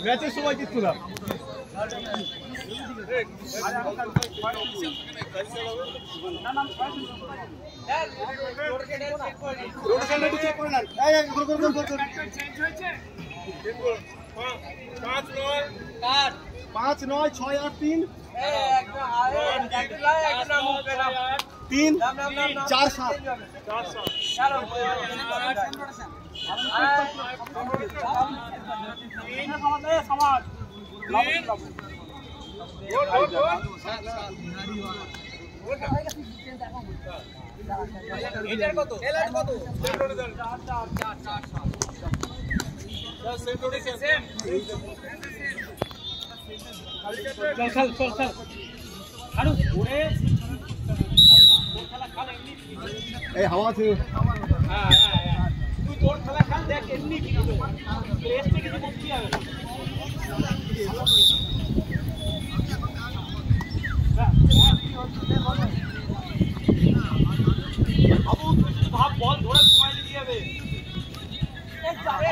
ম্যাচের সময় কিছু না পাঁচ নয় 6 8 3 3 4 7 এই হাওয়া আছে তুই তোর খেলা খেল দেখ এমনি কি হবে প্লেসে কিছু করতে হবে বাবু তুই ভাব বল ধরে সময় দিতে হবে এক যাবে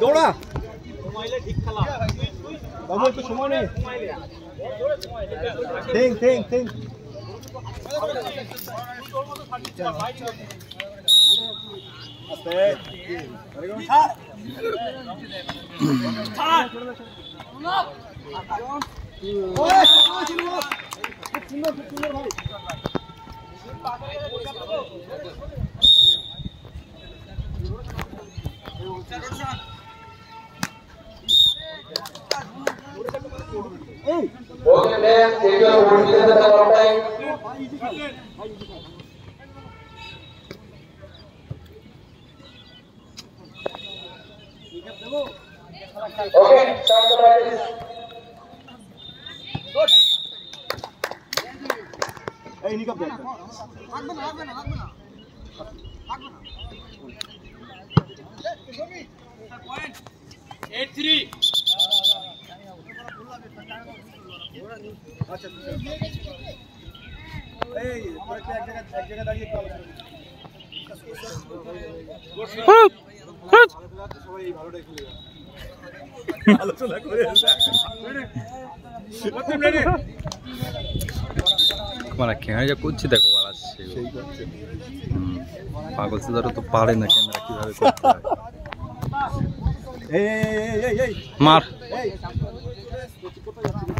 দৌড়া ঠিক খেলা বাবু একটু সময় নেই ঠিক Okay, man, take your vote in the time. Okay, start the practice. Good. Hey, Nikab there. 8-3. আচ্ছা এই পরে এক জায়গা দাঁড়িয়ে একটু সবাই ভালোটাই খেলে আলোচনা করে ক্যামেরা যা করছি দেখো বাড়াচ্ছে পাগল সুদারও তো পারে না ক্যামেরা কিভাবে করতে হয় মার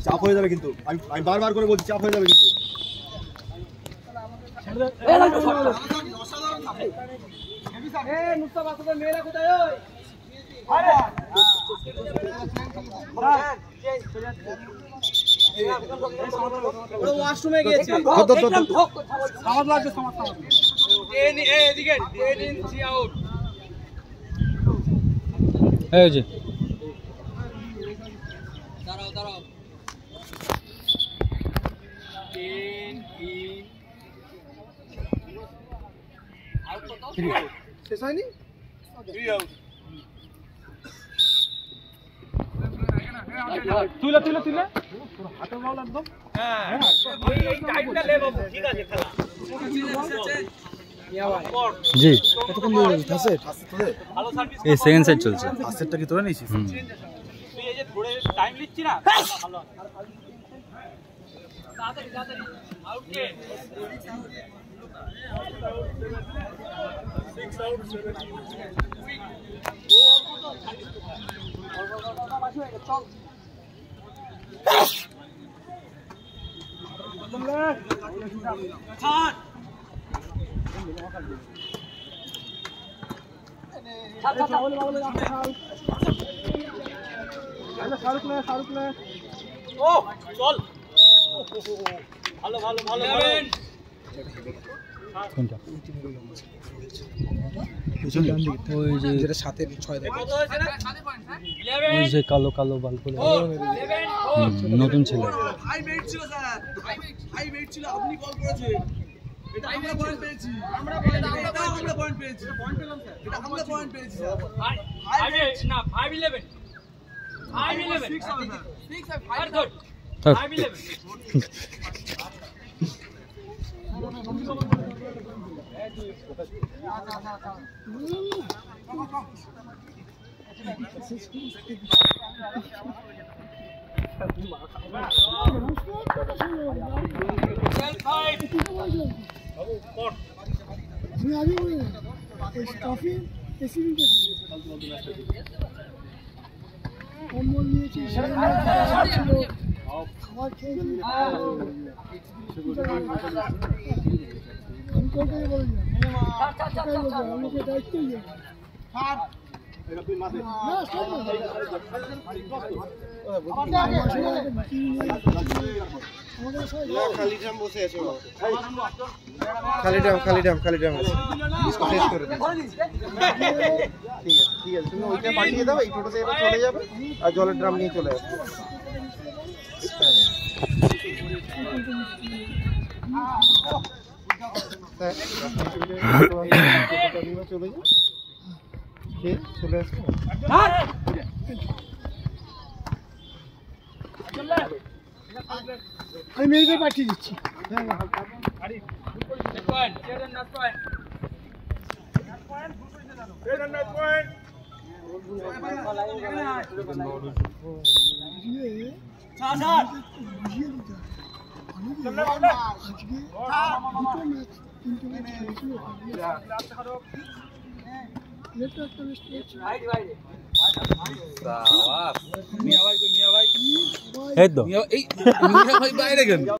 চাপ হয়ে যাবে কিন্তু আমি বারবার করে বলছি চাপ হয়ে যাবে কিন্তু ওয়াশরুমে গিয়েছে সমাজ লাগছে সমাজ এদিকে 3 আউট এই যে দাঁড়াও দাঁড়াও 3 আউট কত শেষ হয়নি 3 আউট তুলে হাতে বল একদম হ্যাঁ এই টাইমটা লে বাবু ঠিক আছে খেলা জি কতক্ষণ দিয়ে গেছে ভালো সার্ভিস এই সেকেন্ড সেট চলছে ফার্স্টটা কি তোরা নিছিস তুই এই যে ধরে টাইম লিচ্ছি না ভালো তাড়াতাড়ি আউট কে 6 আউট 7 ও চল ভালো ভালো ভালো কোনটা ওই যে যেটা 7 এর 6 দেখ কত হয়েছে না 11 ওই যে কালো কালো বাল করে নতুন ছেলে হাই ওয়েট ছিল স্যার হাই ওয়েট ছিল আপনি কল করেছেন এটা আমরা পয়েন্ট পেয়েছি আমরা পয়েন্ট পেয়েছি পয়েন্ট পেলাম স্যার এটা আমরা পয়েন্ট পেয়েছি স্যার হাই ওয়েট না 511 511 6 হবে স্যার 6 আর গুড খালি ড্রাম বসে আছে খালি ড্রাম আছে শেষ করে দিই ঠিক আছে তুমি ওইটা পাঠিয়ে দাও এই টোটোতে এবার চলে যাবে আর জলের ড্রাম নিয়ে চলে আসবে চলে যাও চলে আসবে আমি মেয়েদের পাঠিয়ে দিচ্ছি এই তো